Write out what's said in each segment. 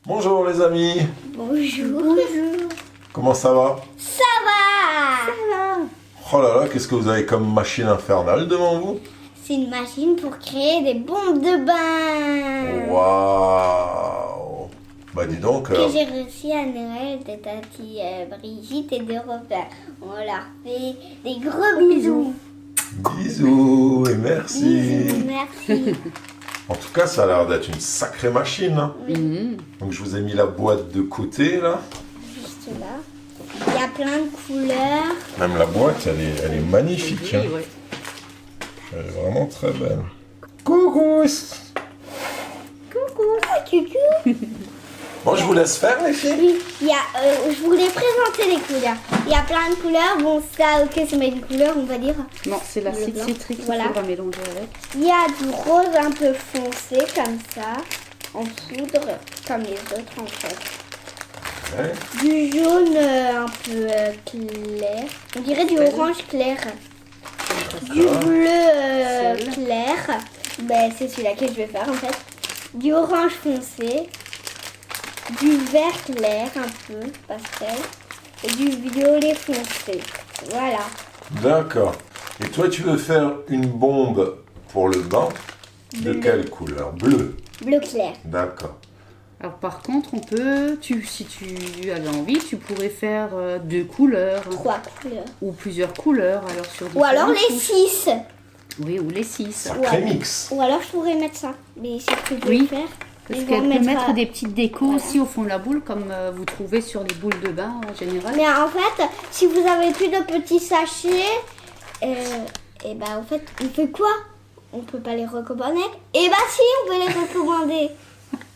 Bonjour les amis. Bonjour. Bonjour. Comment ça va? Ça va. Ça va. Oh là là, qu'est-ce que vous avez comme machine infernale devant vous? C'est une machine pour créer des bombes de bain. Waouh. Bah dis donc. Que j'ai reçu à Noël de Tati Brigitte et de Robert. On leur fait des gros bisous. Bisous et merci. Bisous, merci. En tout cas, ça a l'air d'être une sacrée machine. Hein. Oui. Donc je vous ai mis la boîte de côté là. Juste là. Il y a plein de couleurs. Même la boîte, elle est magnifique. Oui, Hein. oui. Elle est vraiment très belle. Coucou. Coucou. Coucou. Bon, je vous laisse faire les filles. Oui, il y a, je voulais présenter les couleurs. Il y a plein de couleurs. Bon, ça, ok, c'est pas une couleur, on va dire. Non, c'est l'acide blanc. citrique qu'il Voilà. faudra mélanger avec. Il y a du rose un peu foncé, comme ça, en poudre, comme les autres en fait. Ouais. Du jaune un peu clair. On dirait du orange clair. Du bleu clair. Ben, c'est celui-là que je vais faire en fait. Du orange foncé. Du vert clair un peu, pastel. Et du violet foncé. Voilà. D'accord. Et toi, tu veux faire une bombe pour le bain de Bleu. quelle couleur? Bleu. Bleu clair. D'accord. Alors par contre, on peut, si tu avais envie, tu pourrais faire 2 couleurs 3 couleurs. ou plusieurs couleurs. Alors sur Ou alors différentes les couches. 6. Oui, ou les 6. Sacré mix. Ou alors je pourrais mettre ça. Mais c'est ce que je vais Oui. faire. Parce Ils qu'elle vont peut mettre mettre à- des petites décos Voilà. aussi au fond de la boule, comme vous trouvez sur les boules de bain en général. Mais en fait, si vous avez plus de petits sachets, et ben en fait, on fait quoi? On peut pas les recommander? Et bah si, on peut les recommander.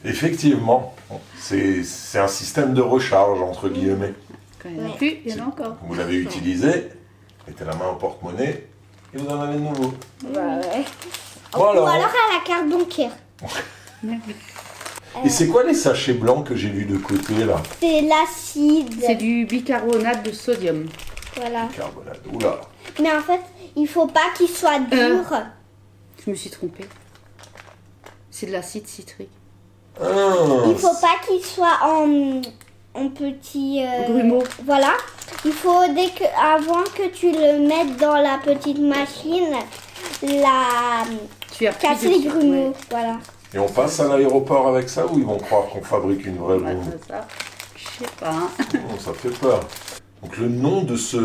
Effectivement, c'est un système de recharge, entre guillemets. Quand il n'y en a Ouais. plus, il y en a encore. Vous l'avez utilisé, mettez la main au porte-monnaie et vous en avez de nouveau. Bah ouais. Bon, Ou alors. alors à la carte bancaire. Et c'est quoi les sachets blancs que j'ai vus de côté là? C'est l'acide. C'est du bicarbonate de sodium. Voilà. Carbonate. Oula. Mais en fait, il faut pas qu'il soit dur. Je me suis trompée. C'est de l'acide citrique. Ah, Il faut pas qu'il soit en petit Grumeaux. Voilà. Il faut avant que tu le mettes dans la petite machine, Tu as pris casser les dessus, grumeaux. ouais. Voilà. Et on passe à l'aéroport avec ça ou ils vont croire qu'on fabrique une vraie Ouais, bombe? ça, je sais pas. Hein. Oh, ça fait peur. Donc le nom de c'est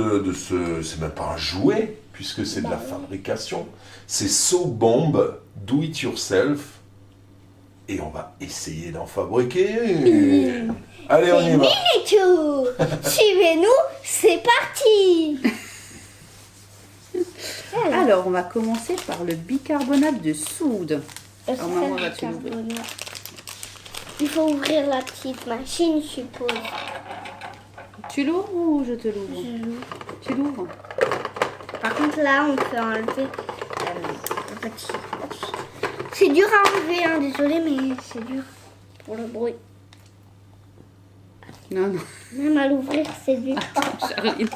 même pas un jouet, puisque c'est de la fabrication. C'est So Bomb Do It Yourself. Et on va essayer d'en fabriquer. Allez, on y va. Et tout. Suivez-nous, c'est parti. Alors, on va commencer par le bicarbonate de soude. Alors, maman, va-tu l'ouvrir? Il faut ouvrir la petite machine, je suppose. Tu l'ouvres ou je te l'ouvre? Tu l'ouvres? Par contre, là, on peut enlever le petit. C'est dur à enlever, hein, désolé, mais c'est dur pour le bruit. Non, non, Même à l'ouvrir, c'est dur. Charline.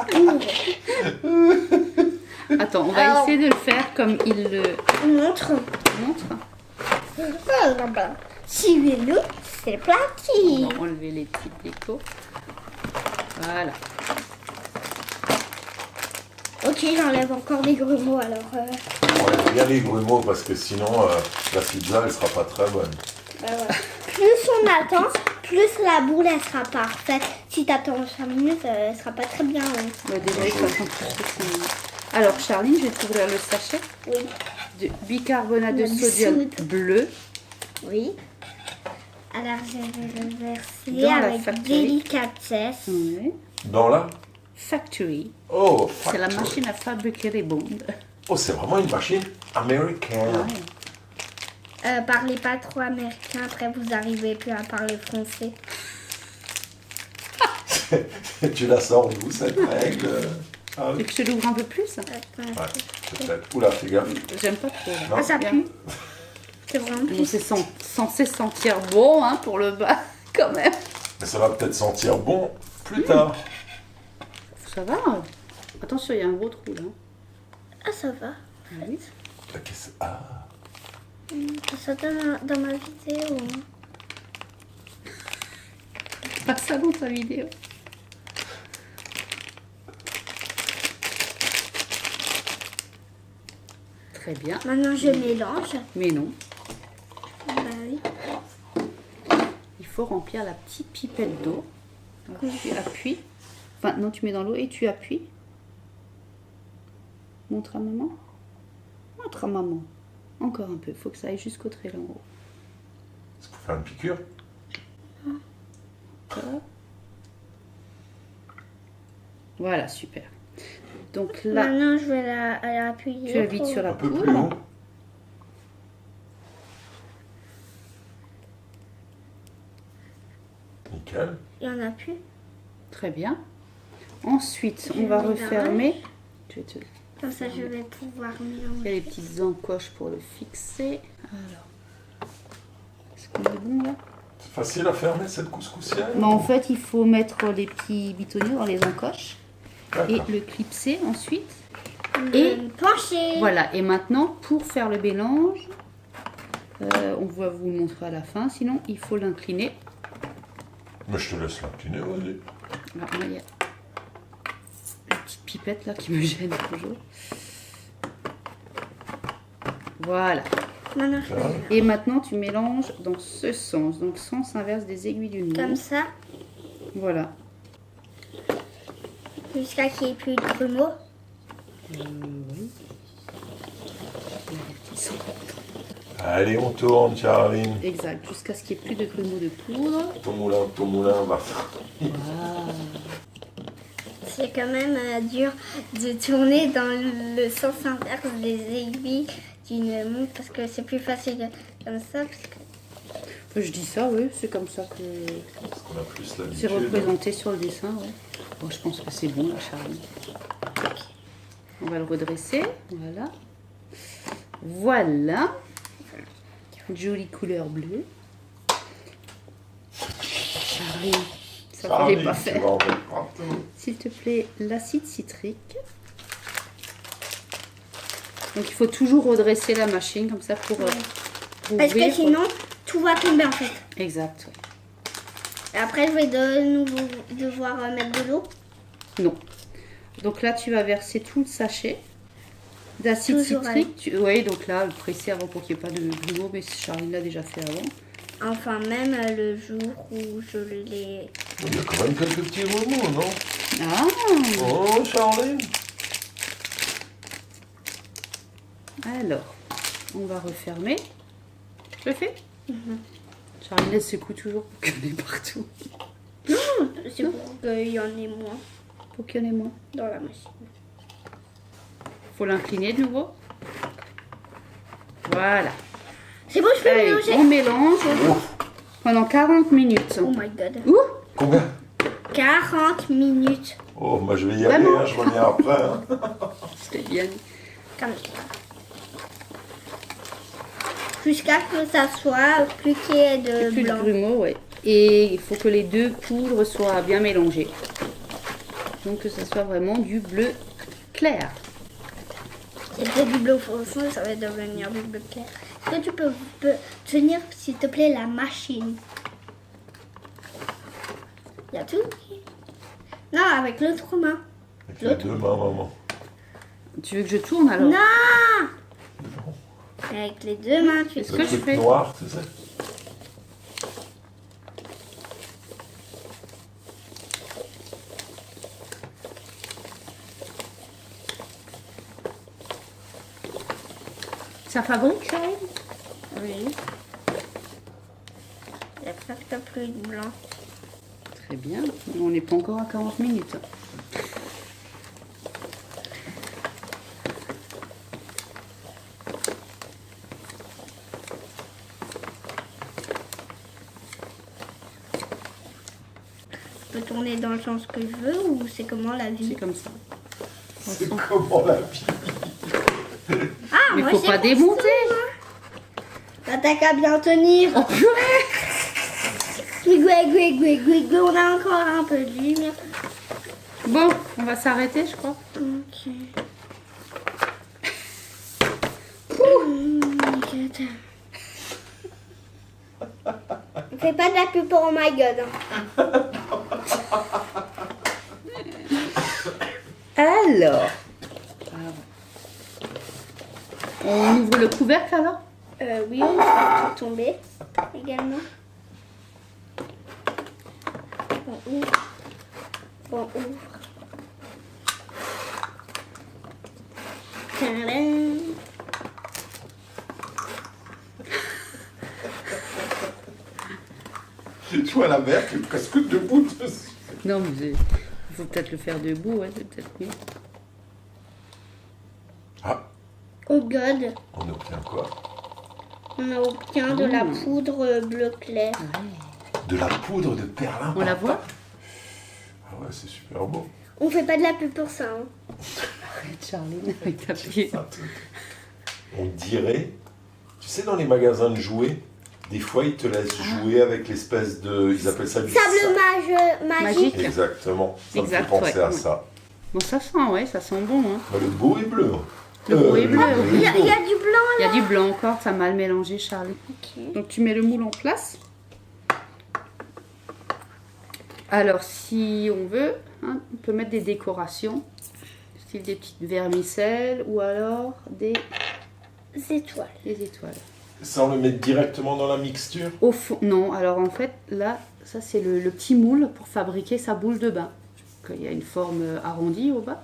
Ouvre. Attends, on va Alors- essayer de le faire comme il le Montre. montre. Voilà. Suivez-nous, c'est parti. On va enlever les petites décos. Voilà. Ok, j'enlève encore les grumeaux, alors... On enlève bien les grumeaux parce que sinon la pizza elle sera pas très bonne. Bah voilà. Plus on attend, plus la boule elle sera parfaite. Si t'attends 5 minutes, elle sera pas très bien. Hein. Bah, déjà, il faut attendre plus que 5 minutes. Alors, Charline, je vais t'ouvrir le sachet Oui. de bicarbonate de De sodium soude. bleu. Oui. Alors je vais le verser Dans la avec factory. délicatesse. Ouais. Dans la Factory. Oh, C'est la factory. machine à fabriquer les bombes. Oh, c'est vraiment une machine américaine. Ouais. Parlez pas trop américain, après vous arrivez plus à parler français. Tu la sors d'où cette règle? Ah, Tu veux que je te l'ouvre un peu plus? ouais, peut-être. Oula, fais gaffe. J'aime pas trop. Non. Ah, ça Bien. pue. C'est vraiment Bon, plus. c'est censé sentir bon hein, pour le bas, quand même. Mais ça va peut-être sentir bon plus tard. Ça va. Attention, il y a un gros trou là. Ah, ça va. Oui. Ah, C'est ça dans ma vidéo. pas ça dans ta vidéo. Très bien. Maintenant, je mélange. Mais non, Bah oui. il faut remplir la petite pipette d'eau. Alors, tu appuies. Enfin, non, tu mets dans l'eau et tu appuies. Montre à maman. Montre à maman. Encore un peu. Il faut que ça aille jusqu'au trait là en haut. C'est pour faire une piqûre. Hop. Voilà, super. Donc là, Maintenant, je vais la appuyer. tu appuies sur la Un peu plus poudre. haut. Nickel. Il y en a plus. Très bien. Ensuite, on Je va mets refermer. Je vais te... Comme ça, je vais pouvoir Il y a mélanger. les petites encoches pour le fixer. Alors, est-ce qu'on est bon là? C'est facile à fermer cette couscoussière. Mais en fait, il faut mettre les petits bitonniers dans les encoches et D'accord. le clipser ensuite. Et pencher. voilà. Et maintenant, pour faire le mélange, on va vous le montrer à la fin. Sinon, il faut l'incliner. Mais je te laisse l'incliner, vas-y. Alors, moi, il y a la petite pipette là qui me gêne toujours. Voilà. Maintenant, je Ça. vais Et maintenant, tu mélanges dans ce sens. Donc, sens inverse des aiguilles d'une comme montre. ça, Voilà. jusqu'à qu'il n'y ait plus de grumeaux. Oui. Allez, on tourne, Caroline. Exact. Jusqu'à ce qu'il n'y ait plus de grumeaux de poudre. Ton moulin va. C'est quand même dur de tourner dans le sens inverse des aiguilles d'une montre parce que c'est plus facile comme ça. Parce que... Je dis ça, oui. C'est comme ça que Parce qu'on a plus c'est l'habitude. représenté sur le dessin. Ouais. Bon, je pense que c'est bon, la Charlie. On va le redresser. Voilà. Voilà. Jolie couleur bleue. Charlie, ça Charlie, fallait pas tu faire. vas en mettre partout. S'il te plaît, l'acide citrique. Donc il faut toujours redresser la machine comme ça pour Parce que ouvrir. sinon, tout va tomber en fait. Exact. Ouais. Et après, je vais de nouveau devoir mettre de l'eau. Non. Donc là, tu vas verser tout le sachet d'acide Toujours citrique. Oui, donc là, le presser avant pour qu'il n'y ait pas de grumeaux, mais Charlie l'a déjà fait avant. Enfin, même le jour où je l'ai... Il y a quand même quelques petits remous, non? Ah, Oh, Charline. alors, on va refermer. Je le fais Charlie, elle secoue toujours pour qu'il y en ait partout. C'est pour qu'il y en ait moins Pour qu'il y en ait moins. dans la machine. Faut l'incliner de nouveau. Voilà. C'est bon, je peux Allez, mélanger. on mélange pendant 40 minutes. Oh my god. Ouh, Combien? 40 minutes. Oh, moi je vais y aller, Vraiment? hein, je reviens après. Hein. c'était bien. Comme ça. Jusqu'à ce que ça soit plus qu'il y ait de Plus de blanc. grumeaux, ouais. Et il faut que les deux poudres soient bien mélangées. Donc que ça soit vraiment du bleu clair. C'est peut-être du bleu foncé, ça va devenir du bleu clair. Est-ce que tu peux tenir, s'il te plaît, la machine? Il y a tout. Non, avec l'autre main. Avec les deux mains, maman. Tu veux que je tourne alors? Non! Avec les deux mains, tu Est-ce Le que je truc fais? noir, tu sais. Ça fabrique ça? Oui. Il y a presque plus de blanc. Très bien. On n'est pas encore à 40 minutes. Je peux tourner dans le sens que je veux ou c'est comment la vie? C'est comme ça. C'est comment la vie? Ah, Mais moi faut c'est pas comme démonter. ça, moi. Bah, t'as qu'à bien tenir. Oh purée! Guigui, on a encore un peu de lumière. Bon, on va s'arrêter, je crois. Ok. Fais pas de la pub pour Oh My God. Hein. Alors, on ouvre le couvercle alors? Oui, on va tout tomber également. On ouvre. On ouvre. Tadam. Je vois la mère qui est presque debout dessus. Non, mais il faut peut-être le faire debout, ouais, c'est peut-être mieux. Ah, Oh god, on obtient quoi? on obtient de la poudre bleu clair. De la poudre de perlimpinpin. On la voit? Ah ouais, c'est super beau. On fait pas de la pub pour ça. Hein. Arrête, Charline, avec ta pied. On dirait, tu sais, dans les magasins de jouets, des fois ils te laissent jouer avec l'espèce de, ils appellent ça du Sable magique. Exactement, ça Exact, me fait penser ouais. à ça. Bon, ça sent, ouais, ça sent bon. Hein. Bah, le beau est bleu. Le beau est bleu, bleu Il est y a beau. du blanc Il y là. a du blanc encore, t'as mal mélangé, Charlie. Ok. Donc tu mets le moule en place. Alors si on veut, hein, on peut mettre des décorations, style des petites vermicelles ou alors des Étoiles. étoiles. Ça, on le met directement dans la mixture. Au fond, non, alors en fait là, ça c'est le petit moule pour fabriquer sa boule de bain. Donc, il y a une forme arrondie au bas.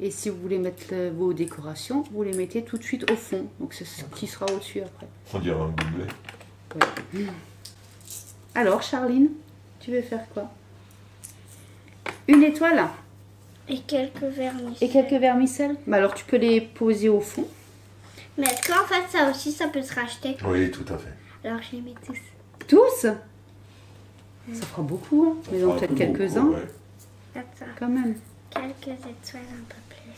Et si vous voulez mettre vos décorations, vous les mettez tout de suite au fond. Donc c'est ce qui sera au-dessus après. On dirait un gobelet. Ouais. Alors, Charline, tu veux faire quoi? Une étoile Et quelques vernis. et quelques vermicelles. Bah alors, tu peux les poser au fond. Mais est-ce qu'en fait ça aussi ça peut se racheter? Oui, tout à fait. Alors je les mets tous. Tous? Ça fera beaucoup, hein. Mais Ça donc fera peut-être un peu quelques-uns, beaucoup, ouais. Attends. quand même. Quelques étoiles un peu plus.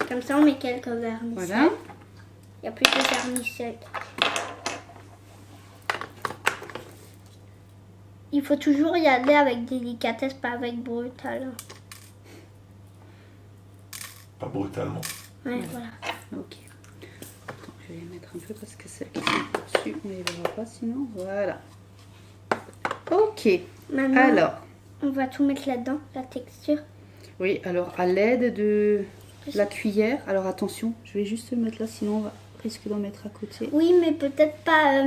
Comme ça on met quelques vernis. Voilà. Il n'y a plus de vermicelle. Il faut toujours y aller avec délicatesse, pas avec brutal. Pas brutalement. Ouais, voilà. Ok. Attends, je vais les mettre un peu parce que celles qui sont dessus, on les verra pas sinon. Voilà. Ok. Maintenant, Alors, on va tout mettre là-dedans, la texture. oui, alors à l'aide de la cuillère. Alors attention, je vais juste le mettre là, sinon on va risque d'en mettre à côté. Oui, mais peut-être pas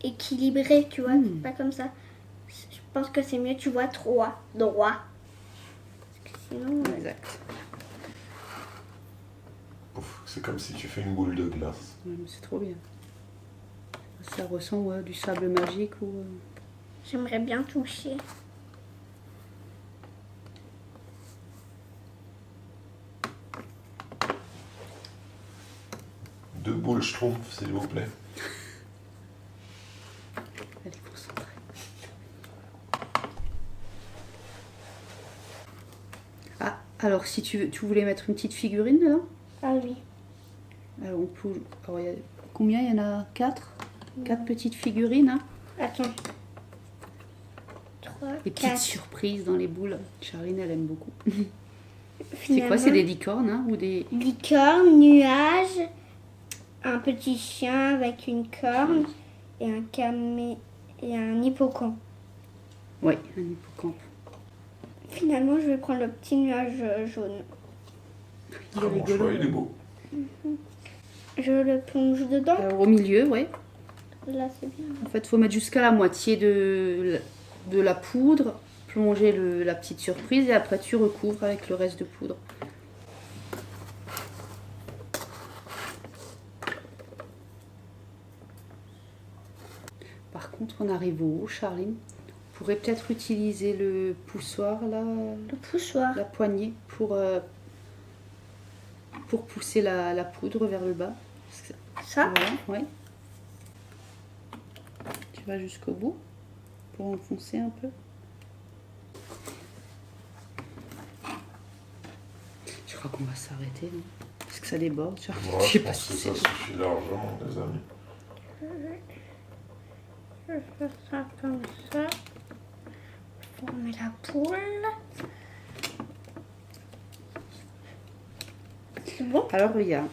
équilibré, tu vois, pas comme ça. Je pense que c'est mieux, tu vois, droit. Parce que sinon, Exact. Ouf, c'est comme si tu fais une boule de glace. Ouais, mais c'est trop bien. Ça ressemble du sable magique ou... j'aimerais bien toucher. Deux boules schtroumpfs, s'il vous plaît. Elle est concentrée. Ah, alors si tu voulais mettre une petite figurine dedans? Ah oui. Alors on peut... Alors, il y a... Combien? Il y en a 4? 4 petites figurines, hein? Attends. 3, Des petites 4. surprises dans les boules. Charline, elle aime beaucoup. C'est Finalement, quoi? C'est des licornes, hein? Ou des... licorne, nuage, un petit chien avec une corne et et un hippocampe. Oui, un hippocampe. Finalement, je vais prendre le petit nuage jaune. Il est Ah, bon rigolo. choix, il est beau. Je le plonge dedans. Alors, au milieu, ouais. Là, c'est bien. En fait, il faut mettre jusqu'à la moitié de la poudre, plonger la petite surprise et après tu recouvres avec le reste de poudre. Par contre, on arrive au haut, Charline. On pourrait peut-être utiliser le poussoir, là, Le poussoir. la poignée, pour pousser la poudre vers le bas. Ça. Voilà, ouais. Tu vas jusqu'au bout pour enfoncer un peu. Je crois qu'on va s'arrêter, non? Parce que ça déborde. Genre, Moi, je je sais pas pense si que c'est... ça suffit largement, les amis. Je fais ça comme ça. On met la poule. C'est bon? Alors regarde,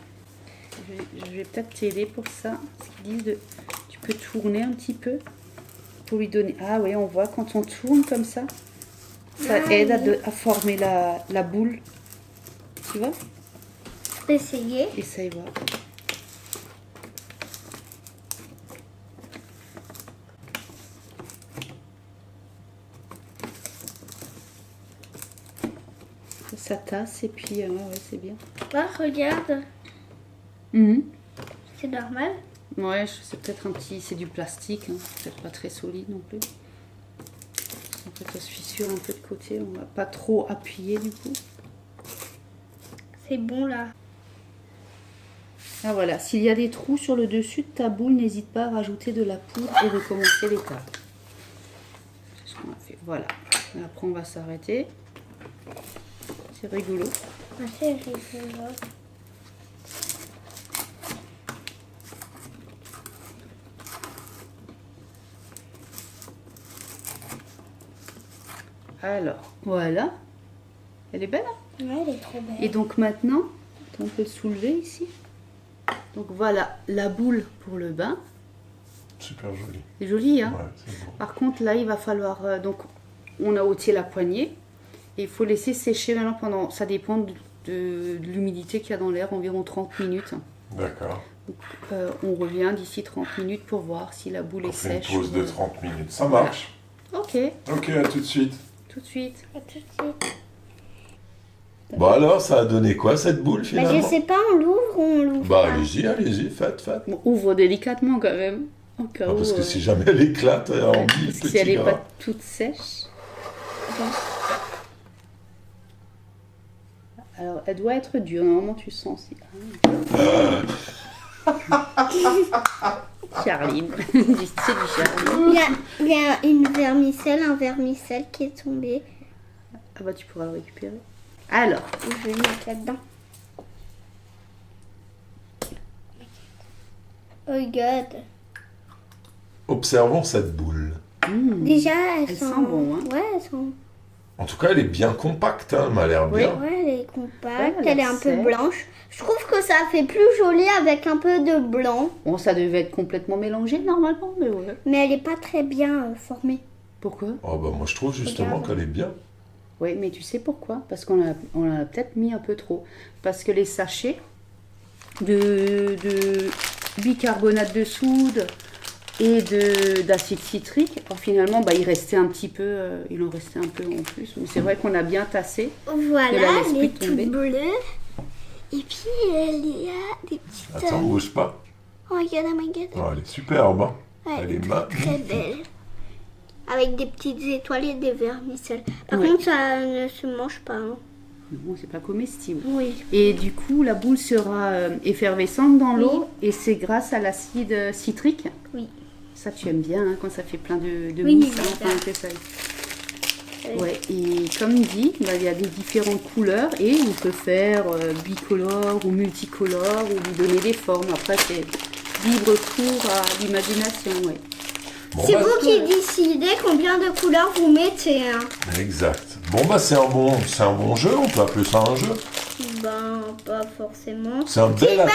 je vais peut-être t'aider pour ça. Parce qu'ils disent tu peux tourner un petit peu pour lui donner... Ah oui, on voit quand on tourne comme ça, ça Ah, aide oui. à former la boule. Tu vois? Je peux essayer. Essaye voir. Ça tasse et puis ouais, c'est bien. Ah, regarde. C'est normal. Ouais, c'est peut-être un petit, c'est du plastique, hein. Peut-être pas très solide non plus. En fait, ça se fissure un peu de côté, on va pas trop appuyer du coup. C'est bon là. Ah voilà, s'il y a des trous sur le dessus de ta boule, n'hésite pas à rajouter de la poudre et recommencer l'étape. C'est ce qu'on a fait, voilà. Et après on va s'arrêter. C'est rigolo. Ah, c'est rigolo. Alors, voilà. Elle est belle, hein? Ouais, elle est trop belle. Et donc maintenant, on peut le soulever ici. Donc voilà, la boule pour le bain. Super joli. C'est joli, hein? Ouais, c'est beau. Par contre, là, il va falloir... donc, on a ôté la poignée. Et il faut laisser sécher maintenant pendant... Ça dépend de l'humidité qu'il y a dans l'air, environ 30 minutes. D'accord. Donc, on revient d'ici 30 minutes pour voir si la boule On est fait une sèche. pause de 30 minutes. Ça marche. Ok, Ok, à tout de suite. tout de suite. À tout de suite. Bon alors, ça a donné quoi cette boule Bah, finalement? je sais pas, on l'ouvre ou on l'ouvre Bah pas. allez-y, faites. Bon, ouvre délicatement quand même. Au cas Ah, où, parce que si jamais elle éclate, on ouais, dit parce que petit si elle n'est gras. pas toute sèche. Alors, elle doit être dure. Normalement, tu sens si. Charline. C'est du Charline. Il y a un vermicelle qui est tombé. Ah bah, tu pourras le récupérer. Alors, Je vais le mettre là-dedans. Oh God. Observons cette boule. Déjà, Elle sent bon, hein. Ouais, elles sont... En tout cas, elle est bien compacte, hein, elle m'a l'air Oui. bien. Ouais, elle est compacte, Ouais, elle est un peu sèche. blanche. Je trouve que ça fait plus joli avec un peu de blanc. bon, ça devait être complètement mélangé normalement, mais ouais. Mais elle est pas très bien formée. Pourquoi? Oh bah moi je trouve justement Regarde. qu'elle est bien. Oui, mais tu sais pourquoi? Parce qu'on a peut-être mis un peu trop. Parce que les sachets de bicarbonate de soude et d'acide citrique, alors finalement, bah, il restait un petit peu, il en restait un peu en plus. Mais c'est vrai qu'on a bien tassé. Voilà, De la laisse elle plus est toute tomber. bleue. Et puis, il y a des petites... Attends, bouge pas. Oh my God, oh my God. Oh, elle est superbe. Hein. Ouais, Elle est très magnifique. belle. Avec des petites étoiles et des vermicelles. Par Ouais. contre, ça ne se mange pas. Hein. Bon, c'est pas comestible. Oui. Et du coup, la boule sera effervescente dans l'eau et c'est grâce à l'acide citrique. Oui. Ça, tu aimes bien hein, quand ça fait plein de Oui, mousse. j'adore. Enfin, que ça. Ouais, et comme dit, bah, il y a des différentes couleurs et on peut faire bicolore ou multicolore ou lui donner des formes. Après, c'est libre cours à l'imagination. Ouais. Bon, C'est bah, vous qui décidez combien de couleurs vous mettez. Hein. Exact. Bon bah c'est un bon jeu, on peut appeler ça un jeu. Ben, pas forcément. C'est un bel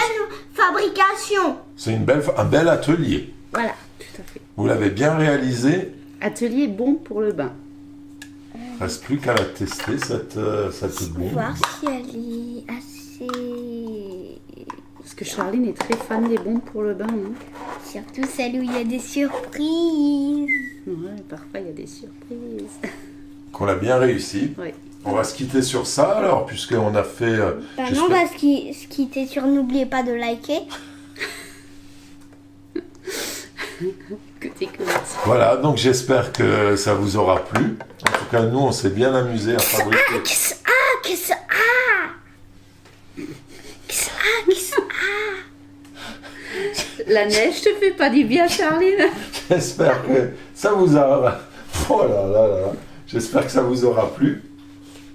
Fabrication. c'est un bel atelier. Voilà. Tout à fait. Vous l'avez bien réalisé. Atelier bon pour le bain. Reste plus qu'à la tester cette bombe. Voir si elle est assez... Parce que Charline est très fan des bombes pour le bain. Hein. Surtout celle où il y a des surprises. Ouais, parfois il y a des surprises. Qu'on a bien réussi. Ouais. On va se quitter sur ça alors, puisqu'on a fait... Bah j'espère- non, parce que ce qui était sûr, n'oubliez pas de liker. Que t'es connasse. Voilà, donc j'espère que ça vous aura plu. En tout cas, nous, on s'est bien amusé à fabriquer. Qu'est-ce La neige te fait pas du bien, Charline. J'espère que ça vous a... Oh là là là là. J'espère que ça vous aura plu.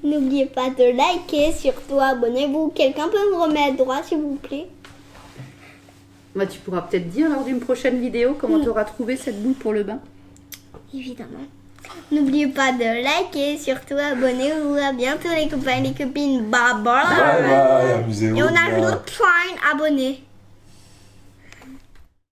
N'oubliez pas de liker, surtout abonnez-vous. Quelqu'un peut me remettre droit, s'il vous plaît? Bah, tu pourras peut-être dire lors d'une prochaine vidéo comment tu auras trouvé cette boule pour le bain. Évidemment. N'oubliez pas de liker, surtout abonnez-vous. À bientôt les copains et les copines. Bye bye. Bye bye, amusez-vous. Et on a bien. l'autre point abonné.